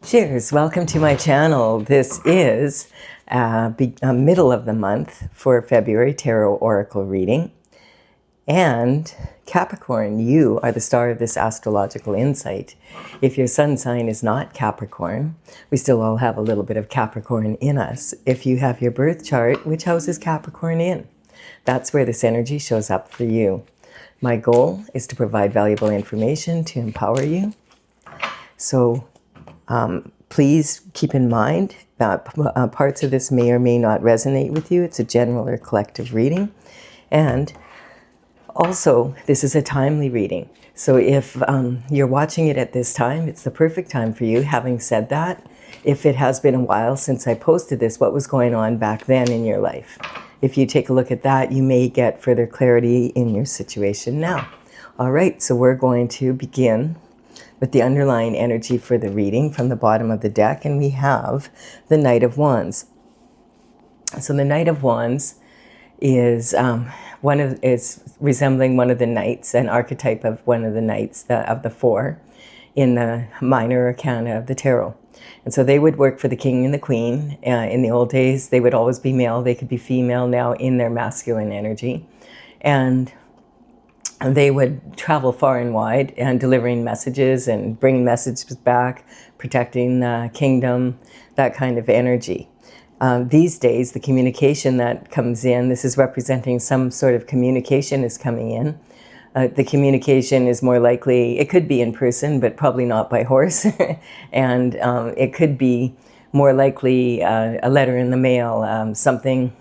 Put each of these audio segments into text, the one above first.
Cheers, welcome to my channel. This is middle of the month for February Tarot Oracle reading. And Capricorn, you are the star of this astrological insight. If your sun sign is not Capricorn, we still all have a little bit of Capricorn in us. If you have your birth chart, which house is Capricorn in? That's where this energy shows up for you. My goal is to provide valuable information to empower you. So please keep in mind that parts of this may or may not resonate with you. It's a general or collective reading. And also, this is a timely reading. So if you're watching it at this time, it's the perfect time for you. Having said that, if it has been a while since I posted this, what was going on back then in your life? If you take a look at that, you may get further clarity in your situation now. All right, so we're going to begin with the underlying energy for the reading from the bottom of the deck, and we have the Knight of Wands. So the Knight of Wands is resembling one of the knights, an archetype of one of the knights of the four in the minor arcana of the tarot. And so they would work for the king and the queen. In the old days, they would always be male. They could be female now in their masculine energy. And they would travel far and wide and delivering messages and bringing messages back, protecting the kingdom, that kind of energy. These days, the communication that comes in, this is representing some sort of communication is coming in. The communication is more likely, it could be in person, but probably not by horse. And it could be more likely a letter in the mail, something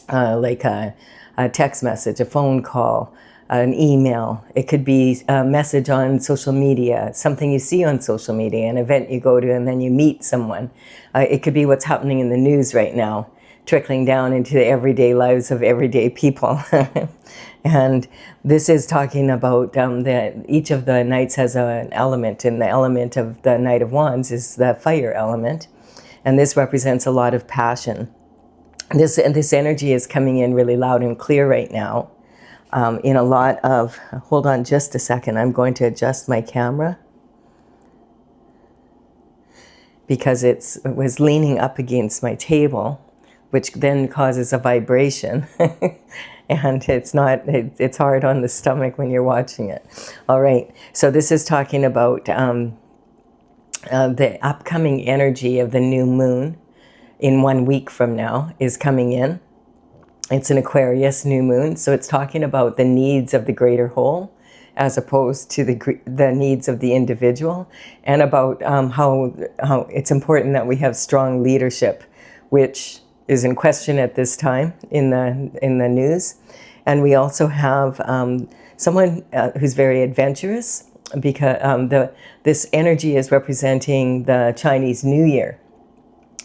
like a text message, a phone call, an email. It could be a message on social media, something you see on social media, an event you go to and then you meet someone. It could be what's happening in the news right now, trickling down into the everyday lives of everyday people. And this is talking about that each of the knights has an element, and the element of the Knight of Wands is the fire element. And this represents a lot of passion. This energy is coming in really loud and clear right now. In a lot of, hold on just a second, I'm going to adjust my camera because it was leaning up against my table, which then causes a vibration. And it's hard on the stomach when you're watching it. All right, so this is talking about the upcoming energy of the new moon in 1 week from now is coming in. It's an Aquarius new moon, so it's talking about the needs of the greater whole as opposed to the needs of the individual, and about how it's important that we have strong leadership, which is in question at this time in the news. And we also have someone who's very adventurous, because this energy is representing the Chinese New Year,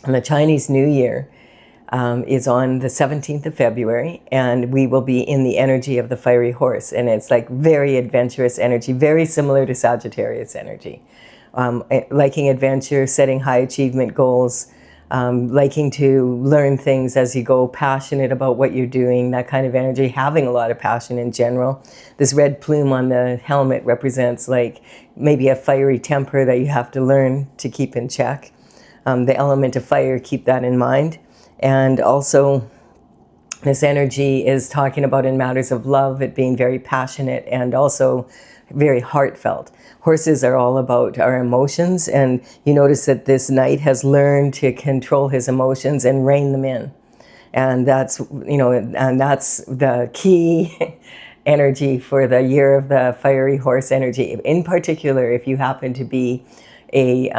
and the Chinese New Year is on the 17th of February, and we will be in the energy of the fiery horse. And it's like very adventurous energy, very similar to Sagittarius energy. Liking adventure, setting high achievement goals, liking to learn things as you go, passionate about what you're doing, that kind of energy, having a lot of passion in general. This red plume on the helmet represents like maybe a fiery temper that you have to learn to keep in check. The element of fire, keep that in mind. And also, this energy is talking about in matters of love, it being very passionate and also very heartfelt. Horses are all about our emotions, and you notice that this knight has learned to control his emotions and rein them in. And that's, and that's the key energy for the year of the fiery horse energy. In particular, if you happen to be a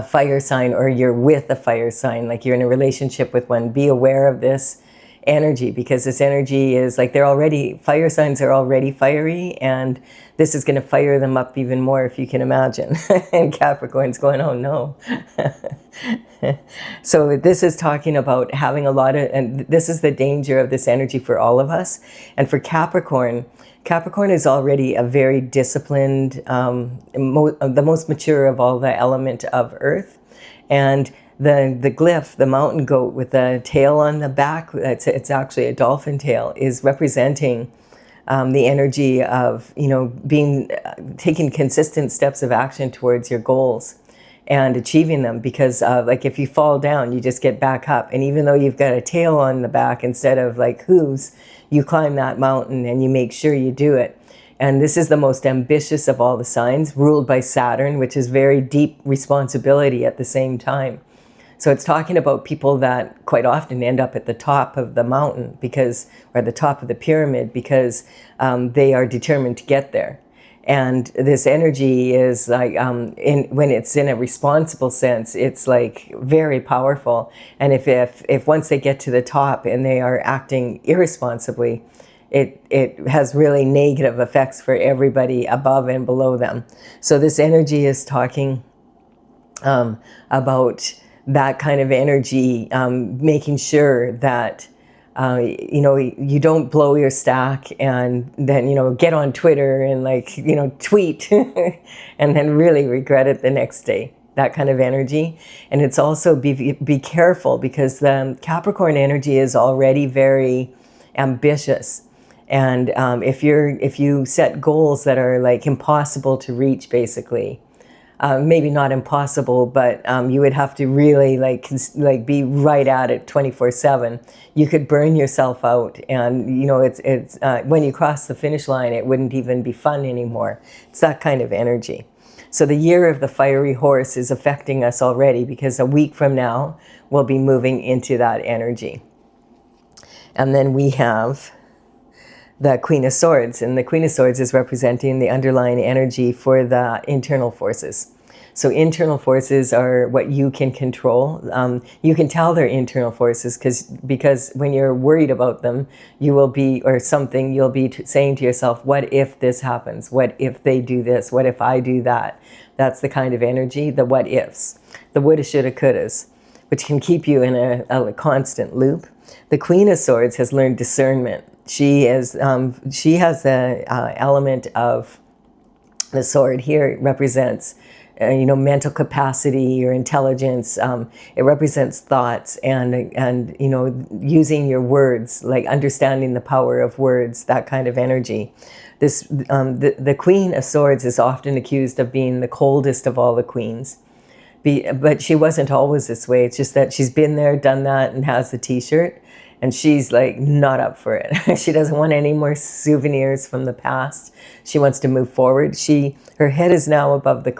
fire sign, or you're with a fire sign, like you're in a relationship with one, be aware of this energy, because this energy is like fire signs are already fiery, and this is going to fire them up even more, if you can imagine. And Capricorn's going, oh no. So this is talking about having a lot of, and this is the danger of this energy for all of us. And for Capricorn is already a very disciplined, the most mature of all the element of earth. And the glyph, the mountain goat with the tail on the back, it's actually a dolphin tail, is representing the energy of, taking consistent steps of action towards your goals and achieving them, because like if you fall down, you just get back up. And even though you've got a tail on the back instead of like hooves, you climb that mountain and you make sure you do it. And this is the most ambitious of all the signs, ruled by Saturn, which is very deep responsibility at the same time. So it's talking about people that quite often end up at the top of the mountain or the top of the pyramid, because they are determined to get there. And this energy is like, when it's in a responsible sense, it's like very powerful. And if once they get to the top and they are acting irresponsibly, it has really negative effects for everybody above and below them. So this energy is talking about that kind of energy, making sure that you don't blow your stack and then, get on Twitter and tweet and then really regret it the next day. That kind of energy. And it's also be careful, because the Capricorn energy is already very ambitious. And if you set goals that are like impossible to reach, basically, maybe not impossible, but you would have to really be right at it 24/7. You could burn yourself out, and it's when you cross the finish line, it wouldn't even be fun anymore. It's that kind of energy. So the year of the fiery horse is affecting us already, because a week from now we'll be moving into that energy. And then we have the Queen of Swords, and the Queen of Swords is representing the underlying energy for the internal forces. So internal forces are what you can control. You can tell they're internal forces because when you're worried about them, you'll be saying to yourself, what if this happens? What if they do this? What if I do that? That's the kind of energy, the what ifs, the woulda, shoulda, couldas, which can keep you in a constant loop. The Queen of Swords has learned discernment. She has the element of the sword here. It represents, mental capacity or intelligence. It represents thoughts and using your words, like understanding the power of words, that kind of energy. The Queen of Swords is often accused of being the coldest of all the queens. But she wasn't always this way. It's just that she's been there, done that, and has the t-shirt. And she's like not up for it. She doesn't want any more souvenirs from the past. She wants to move forward. Her head is now above the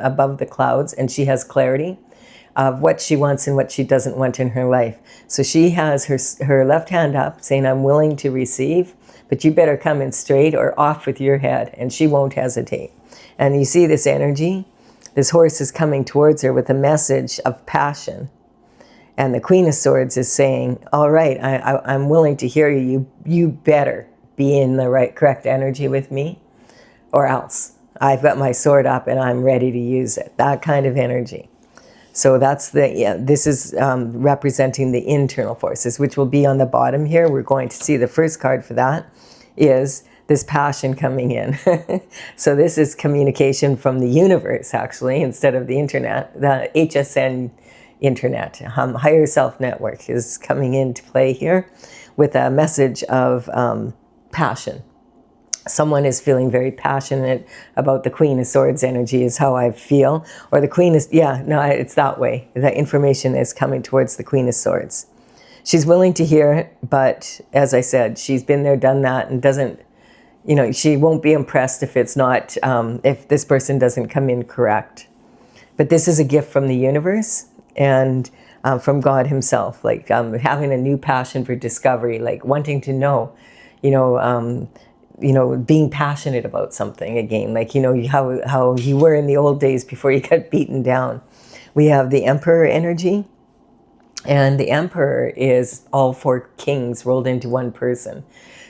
above the clouds, and she has clarity of what she wants and what she doesn't want in her life. So she has her left hand up, saying, "I'm willing to receive, but you better come in straight or off with your head." And she won't hesitate. And you see this energy. This horse is coming towards her with a message of passion. And the Queen of Swords is saying, all right, I'm willing to hear you. You better be in the correct energy with me, or else I've got my sword up and I'm ready to use it. That kind of energy. So this is representing the internal forces, which will be on the bottom here. We're going to see the first card for that is this passion coming in. So this is communication from the universe, actually, instead of the internet. The HSN internet, higher self network, is coming into play here with a message of passion. Someone is feeling very passionate about the Queen of Swords energy, is how I feel. Or the Queen is, it's that way. The information is coming towards the Queen of Swords. She's willing to hear it, but as I said, she's been there, done that, and doesn't, she won't be impressed if it's not, if this person doesn't come in correct. But this is a gift from the universe and from God himself, like having a new passion for discovery, like wanting to know, being passionate about something again, like, how you were in the old days before you got beaten down. We have the Emperor energy, and the Emperor is all four kings rolled into one person.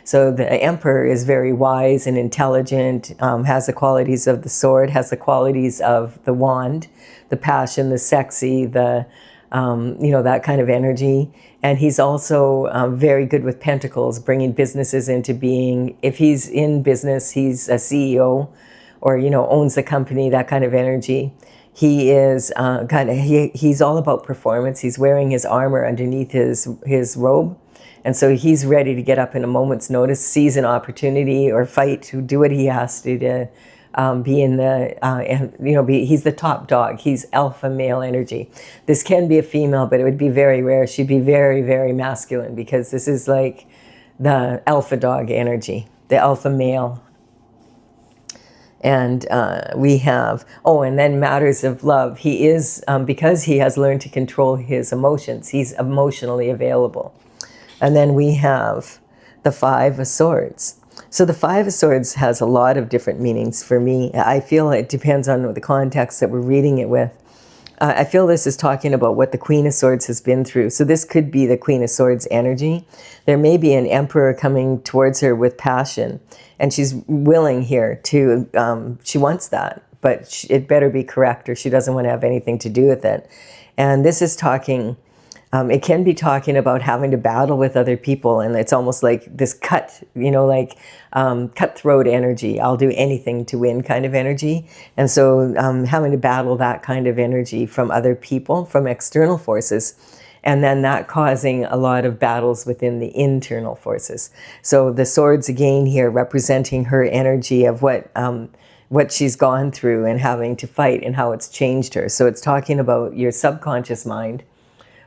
So the Emperor is very wise and intelligent, has the qualities of the sword, has the qualities of the wand, the passion, the sexy, that kind of energy. And he's also very good with pentacles, bringing businesses into being. If he's in business, he's a CEO or, owns the company, that kind of energy. He is he's all about performance. He's wearing his armor underneath his robe. And so he's ready to get up in a moment's notice, seize an opportunity or fight, to do what he has to be in the, he's the top dog. He's alpha male energy. This can be a female, but it would be very rare. She'd be very, very masculine, because this is like the alpha dog energy, the alpha male. And we have, and then matters of love. He is, because he has learned to control his emotions, he's emotionally available. And then we have the Five of Swords. So the Five of Swords has a lot of different meanings for me. I feel it depends on the context that we're reading it with. I feel this is talking about what the Queen of Swords has been through. So this could be the Queen of Swords energy. There may be an emperor coming towards her with passion, and she's willing here to, she wants that, but it better be correct, or she doesn't want to have anything to do with it. And this is talking, it can be talking about having to battle with other people, and it's almost like this cutthroat energy. I'll do anything to win kind of energy. And so having to battle that kind of energy from other people, from external forces, and then that causing a lot of battles within the internal forces. So the swords again here representing her energy of what she's gone through and having to fight and how it's changed her. So it's talking about your subconscious mind.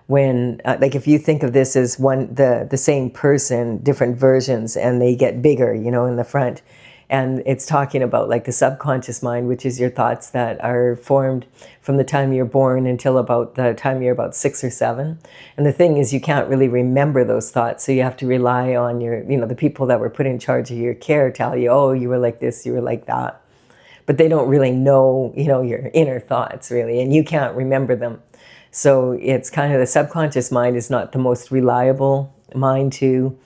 When, like if you think of this as the same person, different versions, and they get bigger, in the front. And it's talking about like the subconscious mind, which is your thoughts that are formed from the time you're born until about the time you're about 6 or 7. And the thing is, you can't really remember those thoughts. So you have to rely on your, the people that were put in charge of your care tell you, oh, you were like this, you were like that. But they don't really know, your inner thoughts really, and you can't remember them. So it's kind of, the subconscious mind is not the most reliable mind to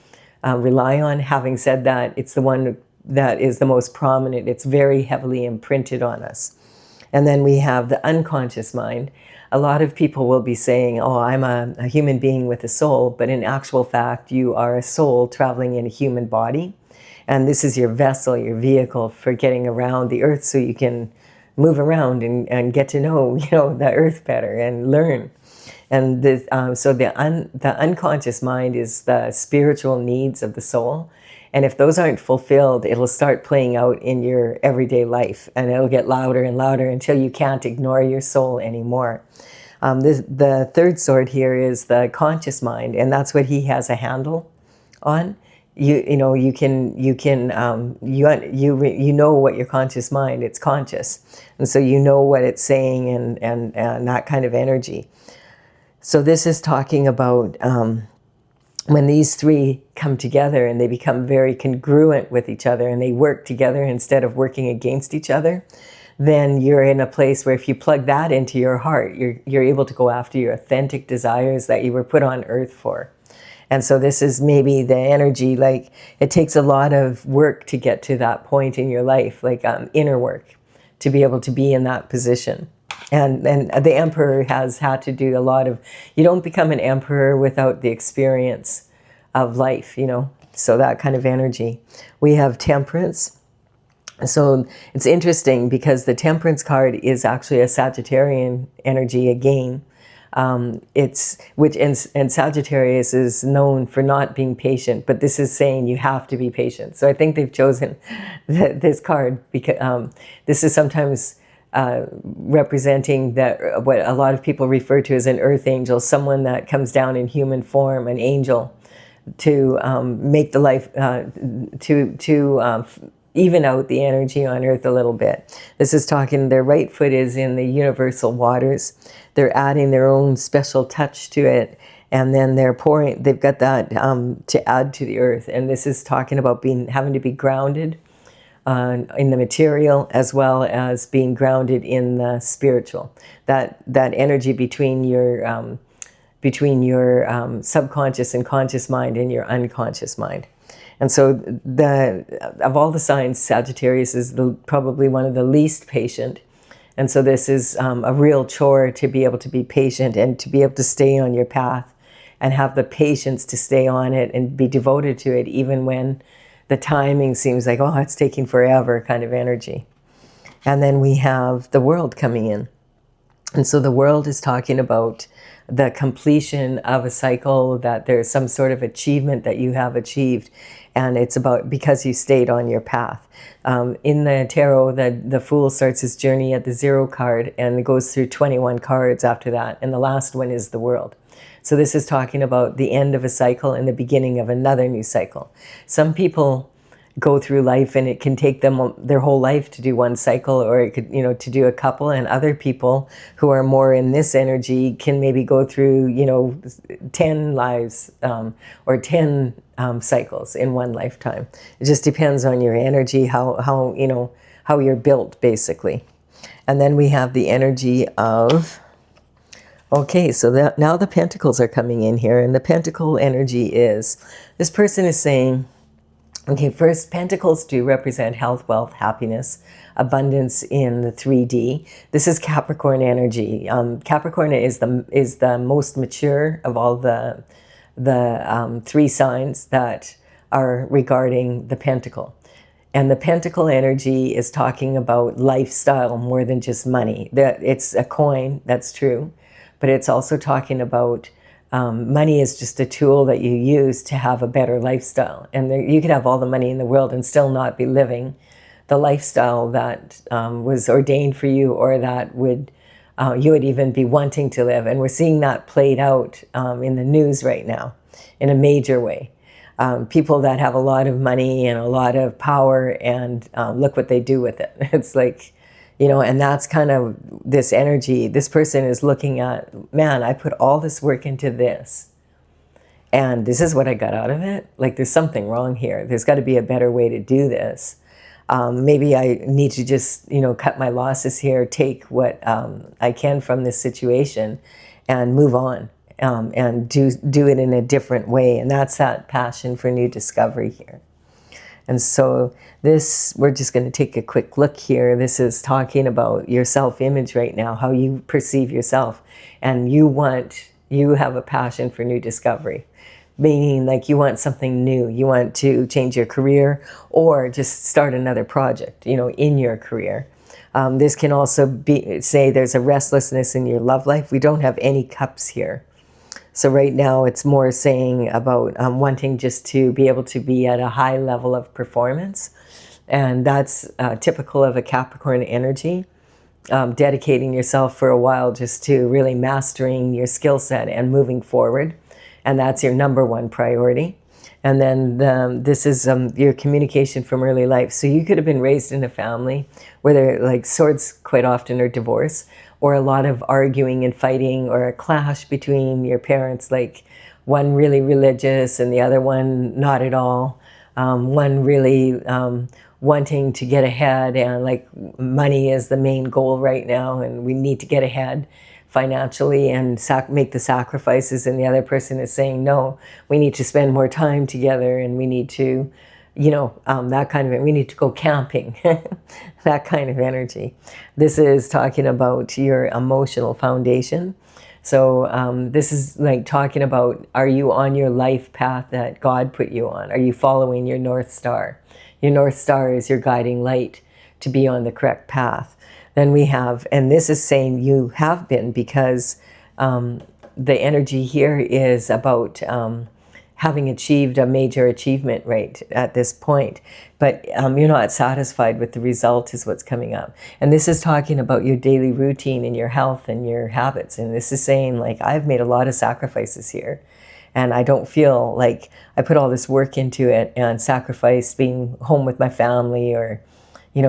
rely on. Having said that, it's the one that is the most prominent. It's very heavily imprinted on us. And then we have the unconscious mind. A lot of people will be saying, oh, I'm a human being with a soul, but in actual fact, you are a soul traveling in a human body. And this is your vessel, your vehicle for getting around the earth, so you can move around and get to know, the earth better and learn. And so the unconscious mind is the spiritual needs of the soul. And if those aren't fulfilled, it'll start playing out in your everyday life, and it'll get louder and louder until you can't ignore your soul anymore. The third sword here is the conscious mind, and that's what he has a handle on. You know what your conscious mind, it's conscious, and so you know what it's saying and that kind of energy. So this is talking about when these three come together and they become very congruent with each other and they work together instead of working against each other, then you're in a place where if you plug that into your heart, you're able to go after your authentic desires that you were put on earth for. And so this is maybe the energy, like it takes a lot of work to get to that point in your life, like inner work, to be able to be in that position. And the emperor has had to do a lot of, you don't become an emperor without the experience of life, so that kind of energy. We have temperance. So it's interesting because the temperance card is actually a Sagittarian energy again. And Sagittarius is known for not being patient, but this is saying you have to be patient. So I think they've chosen this card because this is sometimes representing that what a lot of people refer to as an earth angel, someone that comes down in human form, an angel, to make the life even out the energy on earth a little bit. This is talking, their right foot is in the universal waters. They're adding their own special touch to it, and then they've got that to add to the earth. And this is talking about having to be grounded in the material as well as being grounded in the spiritual. That energy between your subconscious and conscious mind and your unconscious mind. And so of all the signs, Sagittarius is probably one of the least patient. And so this is a real chore to be able to be patient and to be able to stay on your path and have the patience to stay on it and be devoted to it even when the timing seems like, oh, it's taking forever kind of energy. And then we have the world coming in. And so the world is talking about the completion of a cycle, that there's some sort of achievement that you have achieved. And it's about because you stayed on your path. In the tarot, the Fool starts his journey at the 0 card and goes through 21 cards after that. And the last one is the World. So this is talking about the end of a cycle and the beginning of another new cycle. Some people go through life and it can take them their whole life to do one cycle, or it could, to do a couple. And other people who are more in this energy can maybe go through, 10 lives or 10 cycles in one lifetime. It just depends on your energy, how you're built, basically. And then we have the energy of, okay, so now the pentacles are coming in here, and the pentacle energy is, this person is saying, okay, first, pentacles do represent health, wealth, happiness, abundance in the 3D. This is Capricorn energy. Capricorn is the most mature of all the 3 signs that are regarding the pentacle. And the pentacle energy is talking about lifestyle more than just money. It's a coin, that's true, but it's also talking about money is just a tool that you use to have a better lifestyle. And you could have all the money in the world and still not be living the lifestyle that was ordained for you, or that you would even be wanting to live. And we're seeing that played out in the news right now in a major way. People that have a lot of money and a lot of power, and look what they do with it. It's like, and that's kind of this energy. This person is looking at, man, I put all this work into this, and this is what I got out of it. Like, there's something wrong here. There's got to be a better way to do this. Maybe I need to just, cut my losses here, take what I can from this situation, and move on, and do it in a different way. And that's that passion for new discovery here. And so this, we're just going to take a quick look here. This is talking about your self-image right now, how you perceive yourself. And you have a passion for new discovery, meaning like you want something new. You want to change your career, or just start another project, in your career. This can also say there's a restlessness in your love life. We don't have any cups here. So right now it's more saying about wanting just to be able to be at a high level of performance. And that's typical of a Capricorn energy. Dedicating yourself for a while just to really mastering your skill set and moving forward. And that's your number one priority. And then this is your communication from early life. So you could have been raised in a family where there, like, swords quite often are divorce, or a lot of arguing and fighting, or a clash between your parents, like one really religious and the other one not at all. One really wanting to get ahead, and like money is the main goal right now, and we need to get ahead financially and make the sacrifices. And the other person is saying, no, we need to spend more time together, and we need to, that kind of, we need to go camping, that kind of energy. This is talking about your emotional foundation. So this is like talking about, are you on your life path that God put you on? Are you following your North Star? Your North Star is your guiding light to be on the correct path. Then we have, and this is saying you have been, because the energy here is about having achieved a major achievement right at this point. But you're not satisfied with the result is what's coming up. And this is talking about your daily routine and your health and your habits. And this is saying, like, I've made a lot of sacrifices here. And I don't feel like I put all this work into it and sacrificed being home with my family, or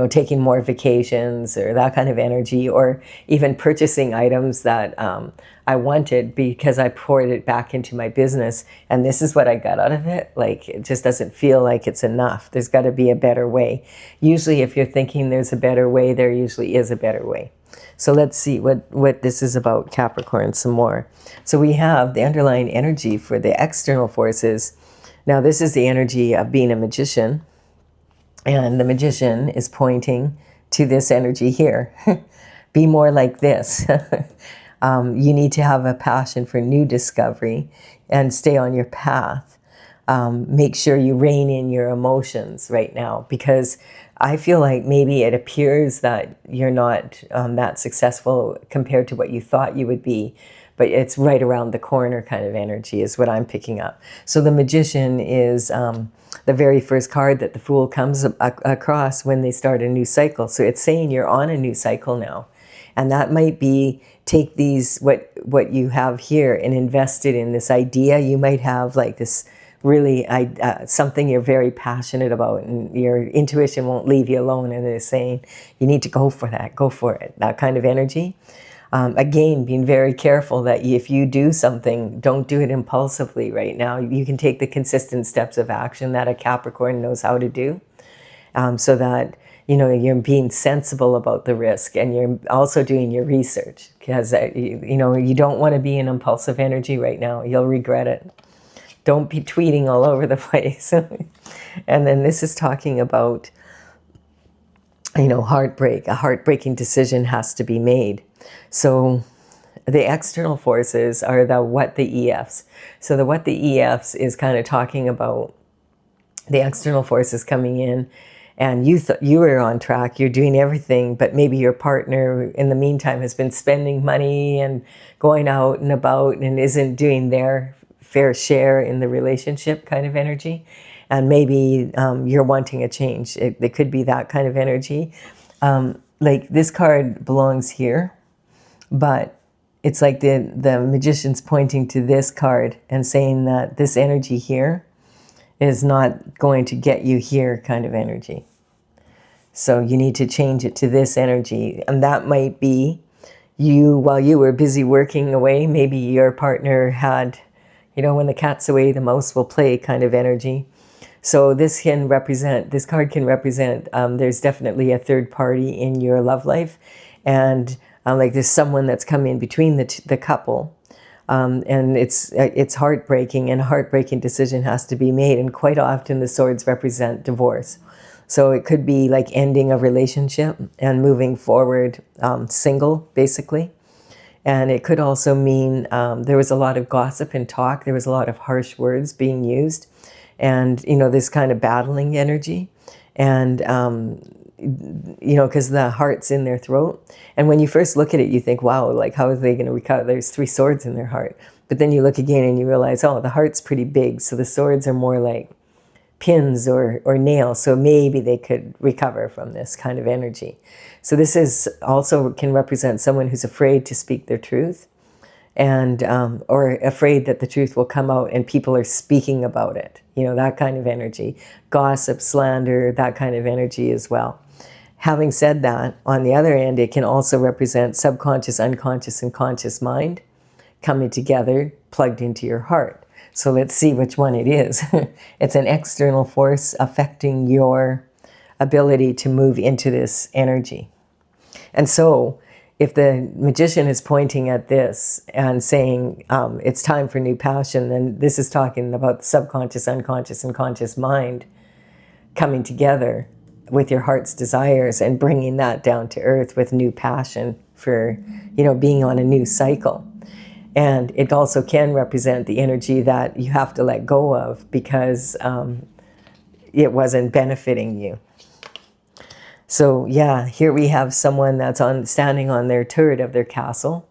taking more vacations, or that kind of energy, or even purchasing items that I wanted because I poured it back into my business, and this is what I got out of it. Like, it just doesn't feel like it's enough. There's got to be a better way. Usually if you're thinking there's a better way, there usually is a better way. So let's see what this is about, Capricorn, some more. So we have the underlying energy for the external forces. Now this is the energy of being a magician. And the magician is pointing to this energy here. Be more like this. You need to have a passion for new discovery and stay on your path. Make sure you rein in your emotions right now, because I feel like maybe it appears that you're not that successful compared to what you thought you would be, but it's right around the corner kind of energy is what I'm picking up. So the Magician is the very first card that the Fool comes across when they start a new cycle. So it's saying you're on a new cycle now. And that might be take these, what you have here and invest it in this idea. You might have like this really something you're very passionate about, and your intuition won't leave you alone, and it's saying you need to go for that, go for it, that kind of energy. Again, being very careful that if you do something, don't do it impulsively right now. You can take the consistent steps of action that a Capricorn knows how to do, so that you're being sensible about the risk, and you're also doing your research, because you don't want to be in impulsive energy right now. You'll regret it. Don't be tweeting all over the place. And then this is talking about, heartbreak. A heartbreaking decision has to be made. So the external forces are the what the EFs. So the what the EFs is kind of talking about the external forces coming in, and you were on track, you're doing everything, but maybe your partner in the meantime has been spending money and going out and about and isn't doing their fair share in the relationship kind of energy. And maybe you're wanting a change. It could be that kind of energy. Like this card belongs here, but it's like the Magician's pointing to this card and saying that this energy here is not going to get you here kind of energy. So you need to change it to this energy. And that might be you, while you were busy working away, maybe your partner had, when the cat's away, the mouse will play kind of energy. So this card can represent, there's definitely a third party in your love life. And like there's someone that's come in between the couple. And it's heartbreaking, and a heartbreaking decision has to be made. And quite often the swords represent divorce. So it could be like ending a relationship and moving forward single, basically. And it could also mean there was a lot of gossip and talk. There was a lot of harsh words being used, and this kind of battling energy, and because the heart's in their throat. And when you first look at it, you think, wow, like how are they going to recover? There's 3 swords in their heart. But then you look again and you realize, oh, the heart's pretty big, so the swords are more like pins or nails, so maybe they could recover from this kind of energy. So this is also can represent someone who's afraid to speak their truth, and or afraid that the truth will come out and people are speaking about it, that kind of energy. Gossip, slander, that kind of energy as well. Having said that, on the other end, it can also represent subconscious, unconscious, and conscious mind coming together, plugged into your heart. So let's see which one it is. It's an external force affecting your ability to move into this energy. And so if the Magician is pointing at this and saying it's time for new passion, then this is talking about the subconscious, unconscious, and conscious mind coming together with your heart's desires and bringing that down to earth with new passion for, being on a new cycle. And it also can represent the energy that you have to let go of because it wasn't benefiting you. So yeah, here we have someone that's standing on their turret of their castle.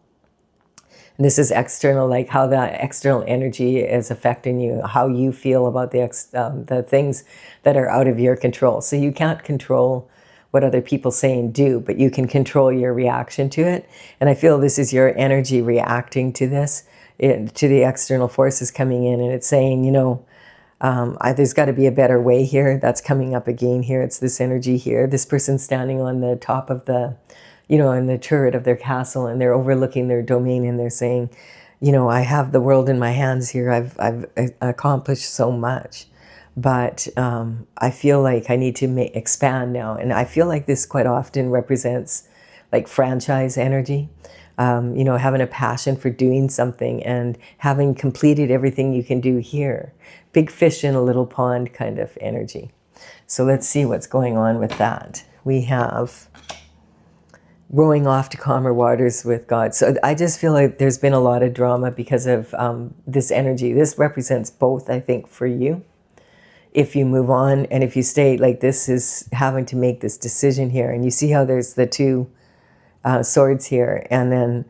And this is external, like how that external energy is affecting you, how you feel about the things that are out of your control. So you can't control what other people say and do, but you can control your reaction to it. And I feel this is your energy reacting to this, to the external forces coming in. And it's saying, there's got to be a better way here. That's coming up again here. It's this energy here. This person's standing on the top of the, in the turret of their castle, and they're overlooking their domain, and they're saying, I have the world in my hands here. I've accomplished so much. But I feel like I need to expand now. And I feel like this quite often represents like franchise energy, having a passion for doing something and having completed everything you can do here. Big fish in a little pond kind of energy. So let's see what's going on with that. We have rowing off to calmer waters with God. So I just feel like there's been a lot of drama because of this energy. This represents both, I think, for you. if you move on. And if you stay, like this is having to make this decision here. And you see how there's the two swords here, and then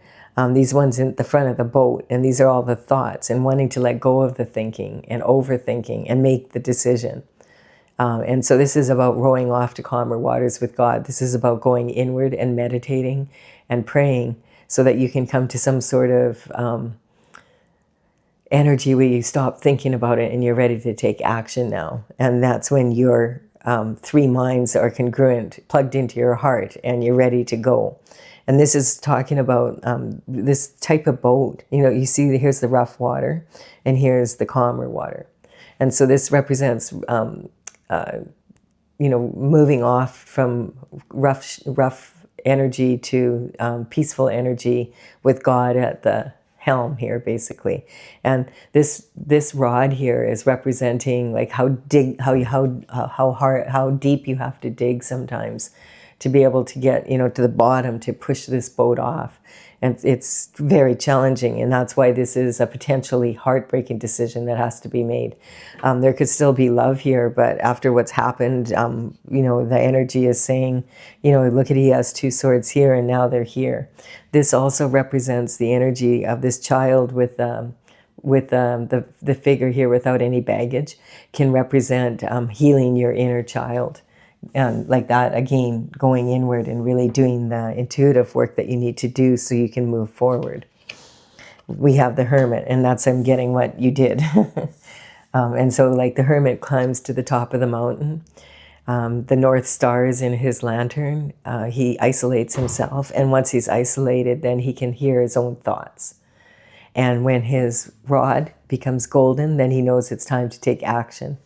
these ones in the front of the boat, and these are all the thoughts and wanting to let go of the thinking and overthinking and make the decision. And so this is about rowing off to calmer waters with God. This is about going inward and meditating and praying so that you can come to some sort of energy where you stop thinking about it and you're ready to take action now. And that's when your three minds are congruent, plugged into your heart, and you're ready to go. And this is talking about this type of boat. You know, you see here's the rough water and here's the calmer water. And so this represents, you know, moving off from rough energy to peaceful energy with God at the helm here, basically. And this rod here is representing like how deep you have to dig sometimes to be able to get, you know, to the bottom to push this boat off. And it's very challenging, and that's why this is a potentially heartbreaking decision that has to be made. There could still be love here, but after what's happened, you know, the energy is saying, you know, look at, he has two swords here, and now they're here. This also represents the energy of this child with the figure here without any baggage, can represent healing your inner child. And like that, again, going inward and really doing the intuitive work that you need to do so you can move forward. We have the hermit, and that's him getting what you did. And so like the hermit climbs to the top of the mountain. The North Star is in his lantern. He isolates himself. And once he's isolated, then he can hear his own thoughts. And when his rod becomes golden, then he knows it's time to take action.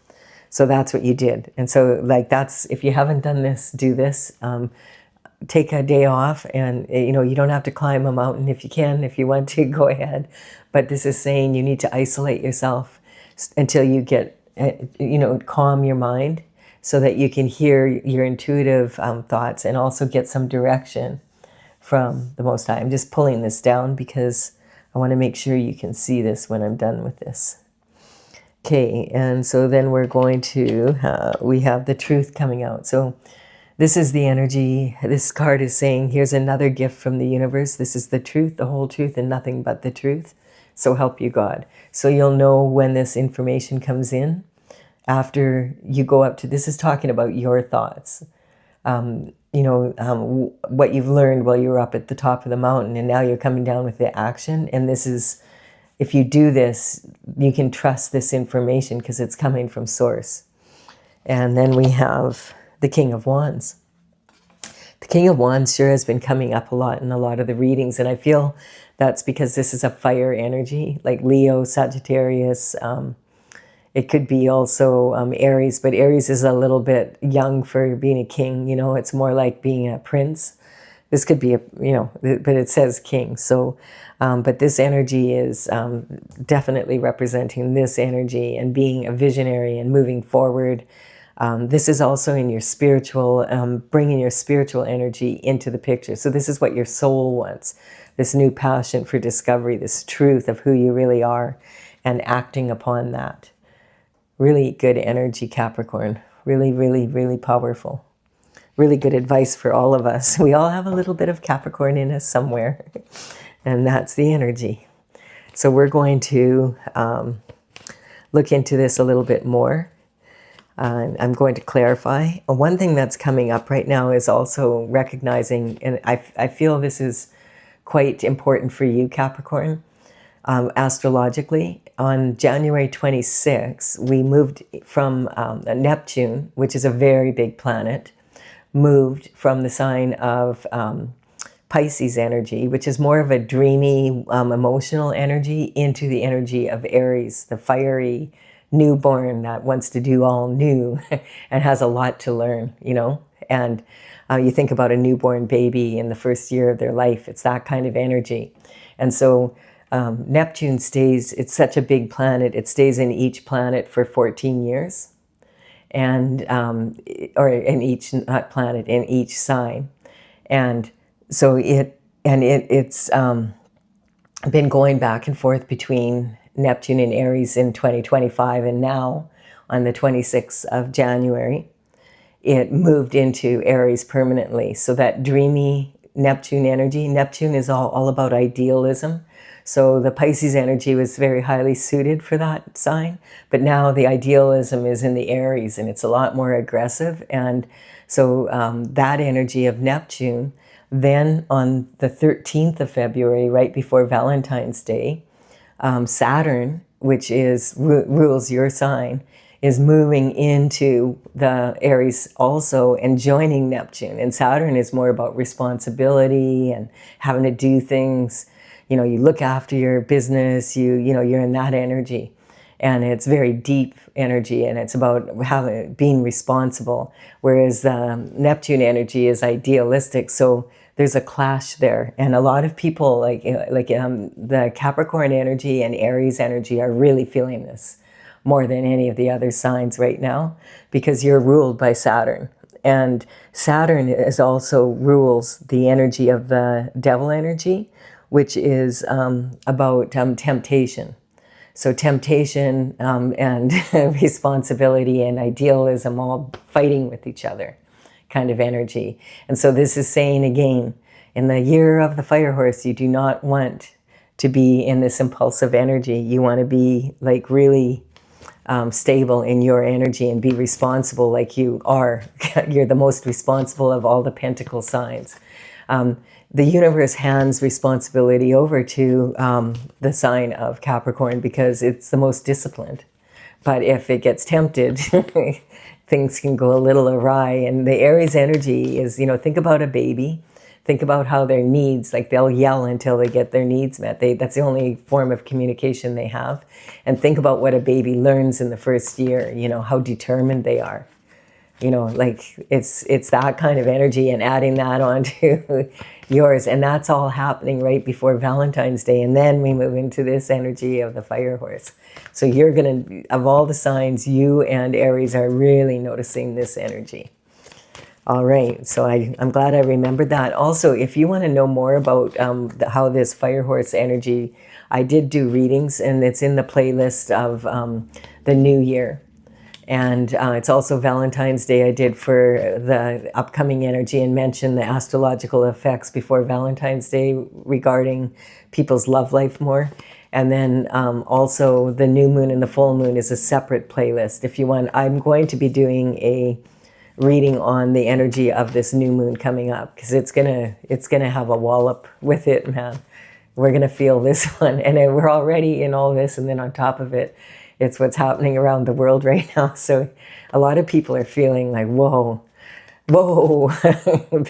So that's what you did. And so like that's, if you haven't done this, do this. Take a day off, and you know, you don't have to climb a mountain. If you can, if you want to, go ahead. But this is saying you need to isolate yourself until you get, you know, calm your mind so that you can hear your intuitive thoughts and also get some direction from the Most High. I'm just pulling this down because I want to make sure you can see this when I'm done with this. Okay, and so then we're going to, we have the truth coming out. So this is the energy. This card is saying, here's another gift from the universe. This is the truth, the whole truth, and nothing but the truth. So help you God. So you'll know when this information comes in after you go up to, this is talking about your thoughts. You know, what you've learned while you were up at the top of the mountain, and now you're coming down with the action. And this is, if you do this, you can trust this information because it's coming from source. And then we have the King of Wands. The King of Wands sure has been coming up a lot in a lot of the readings, and I feel that's because this is a fire energy, like Leo, Sagittarius. It could be also Aries, but Aries is a little bit young for being a king. You know, it's more like being a prince. This could be a, you know, but it says king. So, but this energy is definitely representing this energy and being a visionary and moving forward. This is also in your spiritual, bringing your spiritual energy into the picture. So this is what your soul wants, this new passion for discovery, this truth of who you really are, and acting upon that. Really good energy, Capricorn. Really, really, really powerful. Really good advice for all of us. We all have a little bit of Capricorn in us somewhere, and that's the energy. So we're going to look into this a little bit more. I'm going to clarify. One thing that's coming up right now is also recognizing, and I feel this is quite important for you, Capricorn, astrologically. On January 26, we moved from Neptune, which is a very big planet, moved from the sign of Pisces energy, which is more of a dreamy, emotional energy, into the energy of Aries, the fiery newborn that wants to do all new and has a lot to learn, you know. And you think about a newborn baby in the first year of their life, it's that kind of energy. And so Neptune stays, it's such a big planet, it stays in each planet for 14 years. And or in each, not planet, in each sign. And so it's been going back and forth between Neptune and Aries in 2025, and now on the 26th of January, it moved into Aries permanently. So that dreamy Neptune energy, Neptune is all about idealism. So the Pisces energy was very highly suited for that sign. But now the idealism is in the Aries, and it's a lot more aggressive. And so that energy of Neptune, then on the 13th of February, right before Valentine's Day, Saturn, which rules your sign, is moving into the Aries also and joining Neptune. And Saturn is more about responsibility and having to do things. You know, you look after your business, you know, you're in that energy. And it's very deep energy, and it's about being responsible. Whereas the Neptune energy is idealistic. So there's a clash there. And a lot of people the Capricorn energy and Aries energy are really feeling this more than any of the other signs right now, because you're ruled by Saturn. And Saturn is also rules the energy of the devil energy, which is about temptation. So temptation and responsibility and idealism all fighting with each other kind of energy. And so this is saying again, in the year of the fire horse, you do not want to be in this impulsive energy. You want to be like really stable in your energy and be responsible like you are. You're the most responsible of all the pentacle signs. The universe hands responsibility over to the sign of Capricorn because it's the most disciplined. But if it gets tempted, things can go a little awry. And the Aries energy is, you know, think about a baby. Think about how their needs, like they'll yell until they get their needs met. That's the only form of communication they have. And think about what a baby learns in the first year, you know, how determined they are. You know, like it's that kind of energy, and adding that onto yours. And that's all happening right before Valentine's Day. And then we move into this energy of the fire horse. So you're going to, of all the signs, you and Aries are really noticing this energy. All right, so I'm glad I remembered that. Also, if you want to know more about how this fire horse energy, I did do readings, and it's in the playlist of the new year. And it's also Valentine's Day I did for the upcoming energy, and mentioned the astrological effects before Valentine's Day regarding people's love life more. And then also the new moon and the full moon is a separate playlist. If you want, I'm going to be doing a reading on the energy of this new moon coming up, because it's gonna have a wallop with it, man. We're gonna feel this one, and then we're already in all this, and then on top of it, it's what's happening around the world right now. So a lot of people are feeling like, whoa,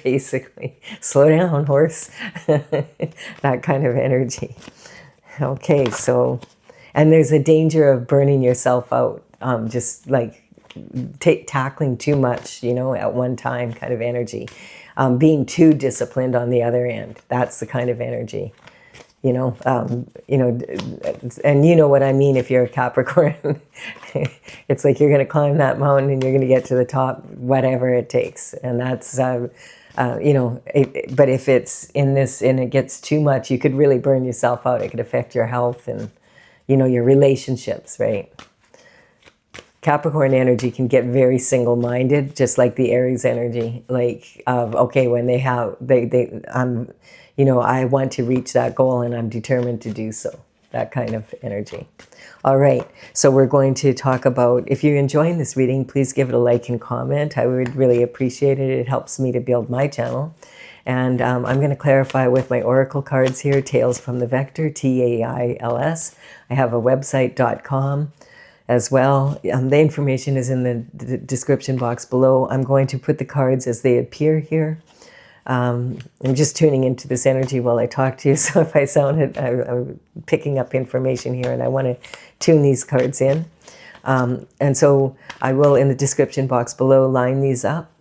basically, slow down, horse. That kind of energy. Okay, so, and there's a danger of burning yourself out, just like tackling too much, you know, at one time kind of energy. Being too disciplined on the other end, that's the kind of energy. You know, and you know what I mean if you're a Capricorn. It's like you're going to climb that mountain and you're going to get to the top, whatever it takes. And that's, you know, but if it's in this and it gets too much, you could really burn yourself out. It could affect your health and, you know, your relationships, right? Capricorn energy can get very single-minded, just like the Aries energy. Like, okay, when you know, I want to reach that goal and I'm determined to do so. That kind of energy. All right, so we're going to talk about, if you're enjoying this reading, please give it a like and comment. I would really appreciate it. It helps me to build my channel. And I'm going to clarify with my oracle cards here, Tales from the Vector, TAILS. I have a website.com as well. The information is in the description box below. I'm going to put the cards as they appear here. I'm just tuning into this energy while I talk to you, so if I sound it, I'm picking up information here, and I want to tune these cards in. And so I will, in the description box below, line these up,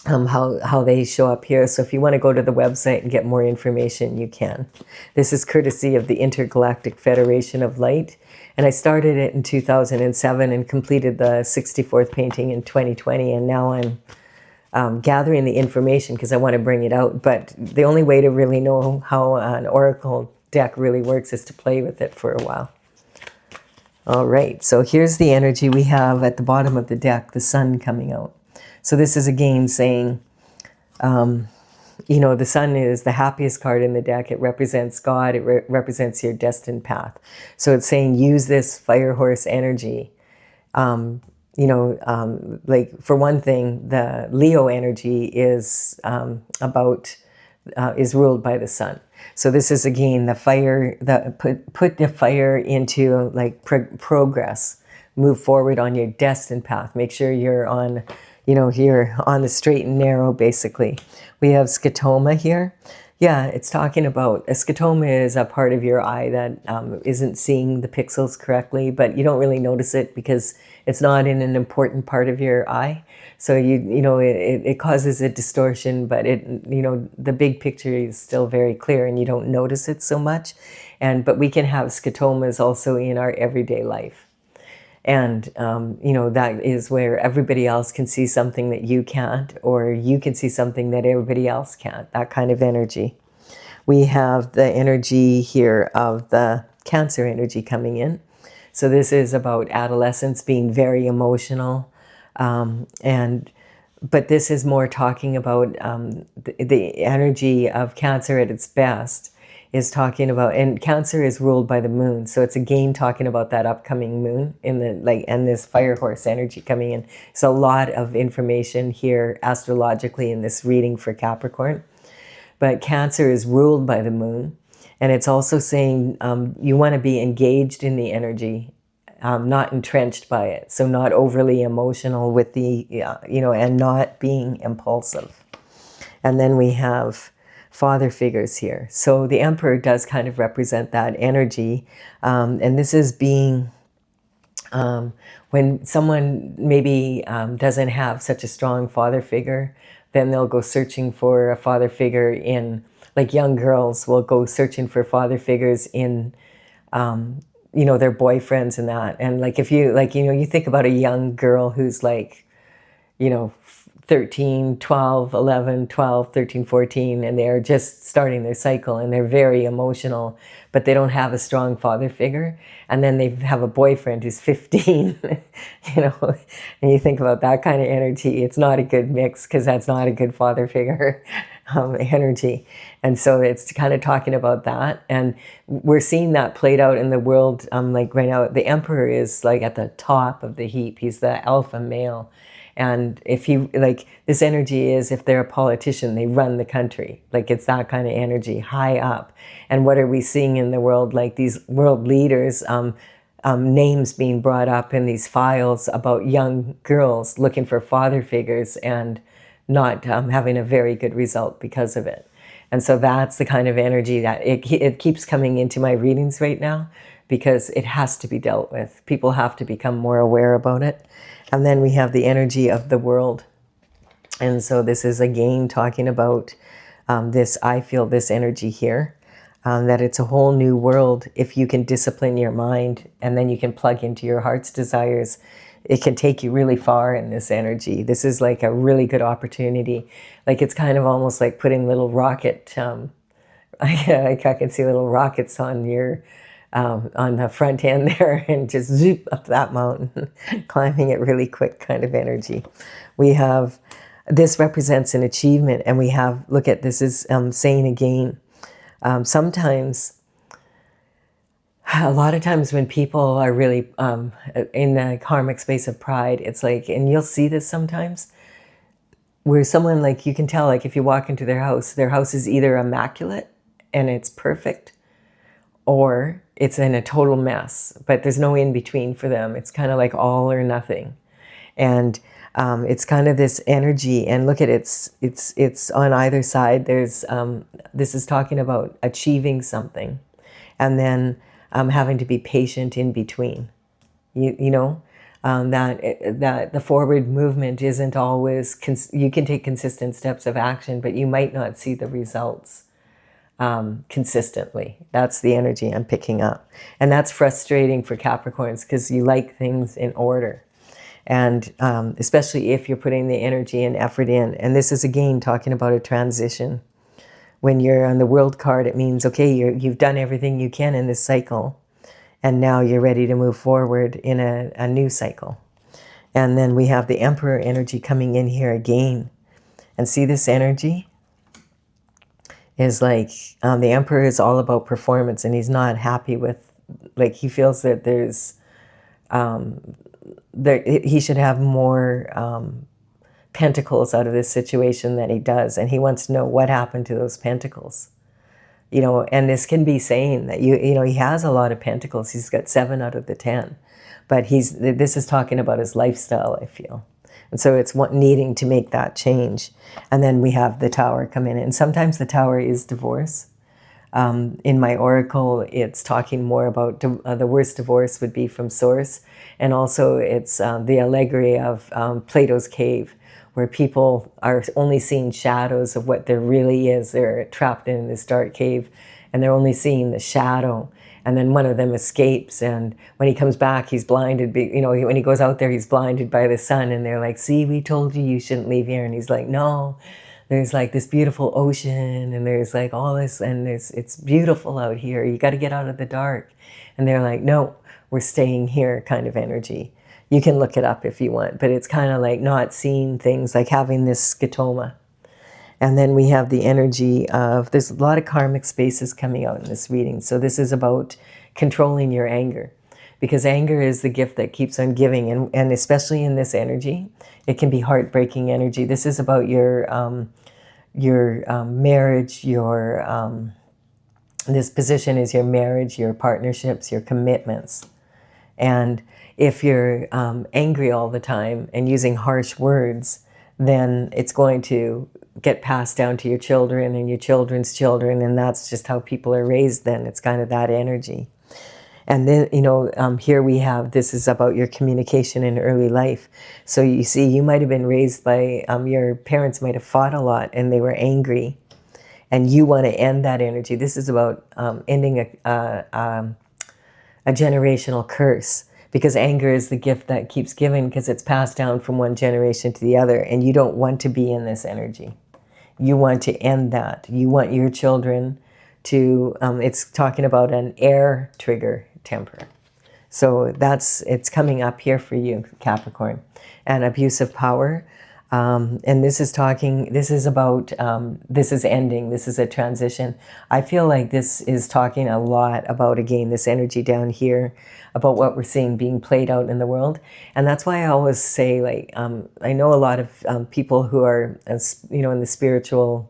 how they show up here. So if you want to go to the website and get more information, you can. This is courtesy of the Intergalactic Federation of Light, and I started it in 2007 and completed the 64th painting in 2020, and now I'm gathering the information because I want to bring it out. But the only way to really know how an oracle deck really works is to play with it for a while. All right, so here's the energy we have at the bottom of the deck, the sun coming out. So this is again saying, you know, the sun is the happiest card in the deck. It represents God. It represents your destined path. So it's saying use this fire horse energy. You know, like for one thing, the Leo energy is is ruled by the sun. So this is again the fire, put the fire into like progress, move forward on your destined path. Make sure you're on, you know, you're on the straight and narrow, basically. We have scotoma here. Yeah, it's talking about, a scotoma is a part of your eye that isn't seeing the pixels correctly, but you don't really notice it because it's not in an important part of your eye. So you know, it causes a distortion, but you know, the big picture is still very clear and you don't notice it so much. But we can have scotomas also in our everyday life. And, you know, that is where everybody else can see something that you can't, or you can see something that everybody else can't, that kind of energy. We have the energy here of the Cancer energy coming in. So this is about adolescence being very emotional. But this is more talking about the energy of Cancer at its best is talking about, and Cancer is ruled by the moon. So it's again talking about that upcoming moon in the, like, and this fire horse energy coming in. So a lot of information here astrologically in this reading for Capricorn. But Cancer is ruled by the moon. And it's also saying you want to be engaged in the energy, not entrenched by it. So not overly emotional with the, you know, and not being impulsive. And then we have father figures here. So the Emperor does kind of represent that energy. And this is being, when someone maybe doesn't have such a strong father figure, then they'll go searching for a father figure in, like young girls will go searching for father figures in, you know, their boyfriends and that. And like, if you, like, you know, you think about a young girl who's like, you know, 13, 12, 11, 12, 13, 14, and they're just starting their cycle and they're very emotional, but they don't have a strong father figure. And then they have a boyfriend who's 15, you know, and you think about that kind of energy. It's not a good mix because that's not a good father figure energy. And so it's kind of talking about that. And we're seeing that played out in the world. Like right now, the Emperor is like at the top of the heap. He's the alpha male. And if he, like, this energy is, if they're a politician, they run the country. Like, it's that kind of energy, high up. And what are we seeing in the world? Like these world leaders, names being brought up in these files about young girls looking for father figures and not having a very good result because of it. And so that's the kind of energy that it keeps coming into my readings right now, because it has to be dealt with. People have to become more aware about it. And then we have the energy of the world. And so this is again talking about this, I feel this energy here, that it's a whole new world if you can discipline your mind and then you can plug into your heart's desires. It can take you really far in this energy. This is like a really good opportunity. Like, it's kind of almost like putting little rocket, I can see little rockets on your, on the front end there, and just zoop up that mountain, climbing it really quick kind of energy. We have, this represents an achievement, and we have, look at, this is saying again, sometimes, a lot of times when people are really in the karmic space of pride, it's like, and you'll see this sometimes, where someone, like, you can tell, like, if you walk into their house is either immaculate and it's perfect, or it's in a total mess, but there's no in between for them. It's kind of like all or nothing. And it's kind of this energy, and look at it's on either side. There's, this is talking about achieving something, and then having to be patient in between. You know, that the forward movement isn't always, you can take consistent steps of action, but you might not see the results consistently. That's the energy I'm picking up. And that's frustrating for Capricorns, because you like things in order. And especially if you're putting the energy and effort in. And this is again talking about a transition. When you're on the world card, it means, okay, you've done everything you can in this cycle. And now you're ready to move forward in a new cycle. And then we have the Emperor energy coming in here again. And see this energy is like, the Emperor is all about performance, and he's not happy with, like, he feels that he should have more pentacles out of this situation than he does. And he wants to know what happened to those pentacles. You know, and this can be saying that, you know, he has a lot of pentacles. He's got 7 out of the 10. But this is talking about his lifestyle, I feel. And so it's needing to make that change. And then we have the Tower come in. And sometimes the Tower is divorce. In my oracle, it's talking more about the worst divorce would be from source. And also it's the allegory of Plato's cave, where people are only seeing shadows of what there really is. They're trapped in this dark cave, and they're only seeing the shadow. And then one of them escapes, and when he comes back, he's blinded. You know, when he goes out there, he's blinded by the sun, and they're like, see, we told you you shouldn't leave here. And he's like, no, there's like this beautiful ocean, and there's like all this, and it's beautiful out here. You got to get out of the dark. And they're like, no, we're staying here, kind of energy. You can look it up if you want, but it's kind of like not seeing things, like having this scotoma. And then we have the energy of, there's a lot of karmic spaces coming out in this reading. So this is about controlling your anger, because anger is the gift that keeps on giving. And especially in this energy, it can be heartbreaking energy. This is about your marriage, this position is your marriage, your partnerships, your commitments. And if you're angry all the time and using harsh words, then it's going to get passed down to your children and your children's children, and that's just how people are raised then. It's kind of that energy. And then, you know, here we have, this is about your communication in early life. So you see, you might have been raised by, your parents might have fought a lot and they were angry, and you want to end that energy. This is about ending a generational curse, because anger is the gift that keeps giving, because it's passed down from one generation to the other, and you don't want to be in this energy. You want to end that. You want your children to, it's talking about an air trigger temper. So it's coming up here for you, Capricorn. And abuse of power. And this is about, this is ending, this is a transition. I feel like this is talking a lot about, again, this energy down here, about what we're seeing being played out in the world. And that's why I always say, like, I know a lot of people who are, you know, in the spiritual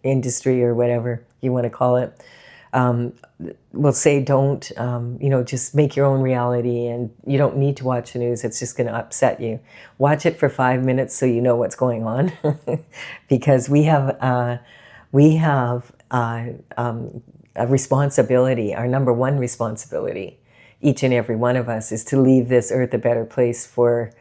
industry or whatever you want to call it, will say, don't, you know, just make your own reality, and you don't need to watch the news. It's just going to upset you. Watch it for 5 minutes so you know what's going on, because we have a responsibility. Our number one responsibility, each and every one of us, is to leave this earth a better place for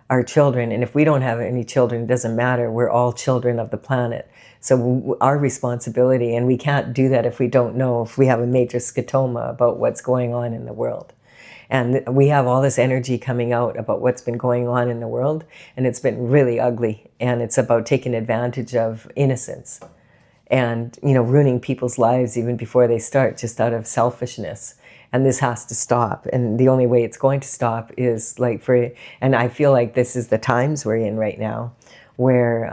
our children. And if we don't have any children, it doesn't matter. We're all children of the planet. So our responsibility, and we can't do that if we don't know, if we have a major scotoma about what's going on in the world. And we have all this energy coming out about what's been going on in the world, and it's been really ugly. And it's about taking advantage of innocence and, you know, ruining people's lives even before they start, just out of selfishness. And this has to stop. And the only way it's going to stop is like and I feel like this is the times we're in right now, where,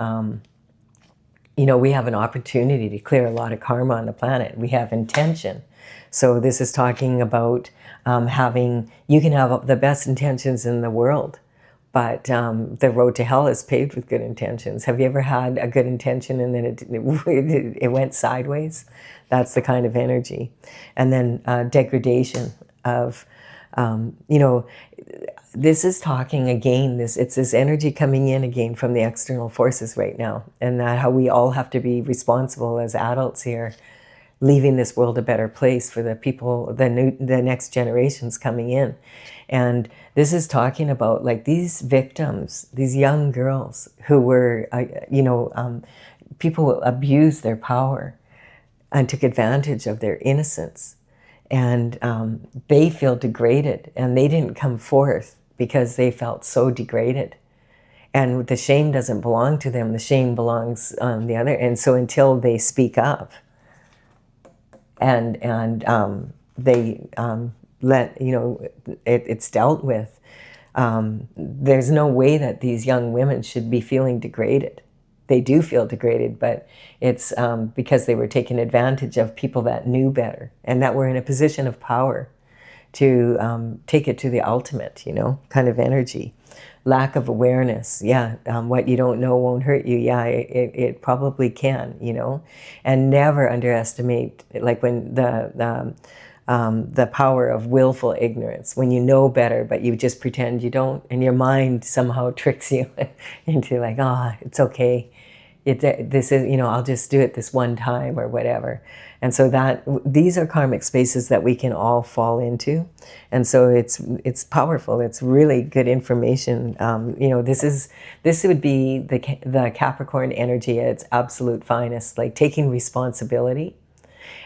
you know, we have an opportunity to clear a lot of karma on the planet. We have intention. So this is talking about you can have the best intentions in the world, but the road to hell is paved with good intentions. Have you ever had a good intention and then it went sideways? That's the kind of energy. And then degradation of, you know, this is talking again, it's this energy coming in again from the external forces right now, and that how we all have to be responsible as adults here, leaving this world a better place for the people, the next generations coming in. And this is talking about, like, these victims, these young girls who were, you know, people abused their power and took advantage of their innocence. And they feel degraded, and they didn't come forth because they felt so degraded. And the shame doesn't belong to them. The shame belongs on the other. And so until they speak up and they it's dealt with. There's no way that these young women should be feeling degraded. They do feel degraded, but it's because they were taking advantage of people that knew better and that were in a position of power to take it to the ultimate, kind of energy. Lack of awareness, yeah. What you don't know won't hurt you, yeah. It probably can, and never underestimate, like when the power of willful ignorance, when you know better but you just pretend you don't, and your mind somehow tricks you into like, it's okay. This is, I'll just do it this one time or whatever. And so these are karmic spaces that we can all fall into. And so it's powerful. It's really good information. This would be the Capricorn energy at its absolute finest, like taking responsibility.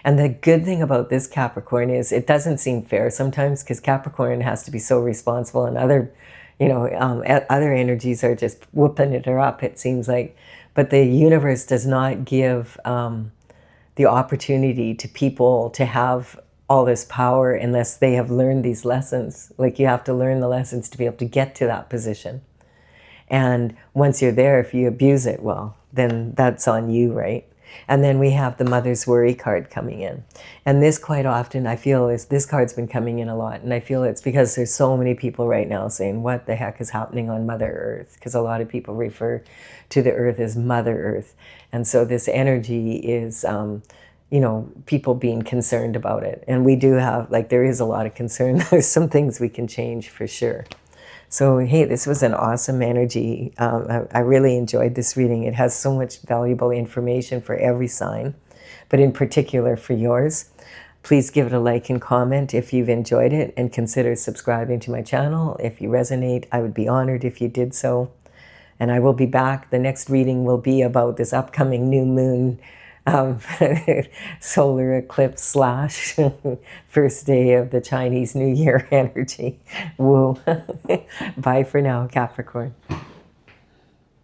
And the good thing about this Capricorn is it doesn't seem fair sometimes, because Capricorn has to be so responsible, and other energies are just whooping it up, it seems like. But the universe does not give the opportunity to people to have all this power unless they have learned these lessons. Like, you have to learn the lessons to be able to get to that position. And once you're there, if you abuse it, well, then that's on you, right? And then we have the Mother's Worry card coming in. And this, quite often, I feel this card's been coming in a lot. And I feel it's because there's so many people right now saying, what the heck is happening on Mother Earth? Because a lot of people refer to the Earth as Mother Earth. And so this energy is, people being concerned about it. And we do have, there is a lot of concern. There's some things we can change for sure. So, hey, this was an awesome energy. I really enjoyed this reading. It has so much valuable information for every sign, but in particular for yours. Please give it a like and comment if you've enjoyed it, and consider subscribing to my channel. If you resonate, I would be honored if you did so. And I will be back. The next reading will be about this upcoming new moon, solar eclipse / first day of the Chinese New Year energy. Woo. Bye for now, Capricorn.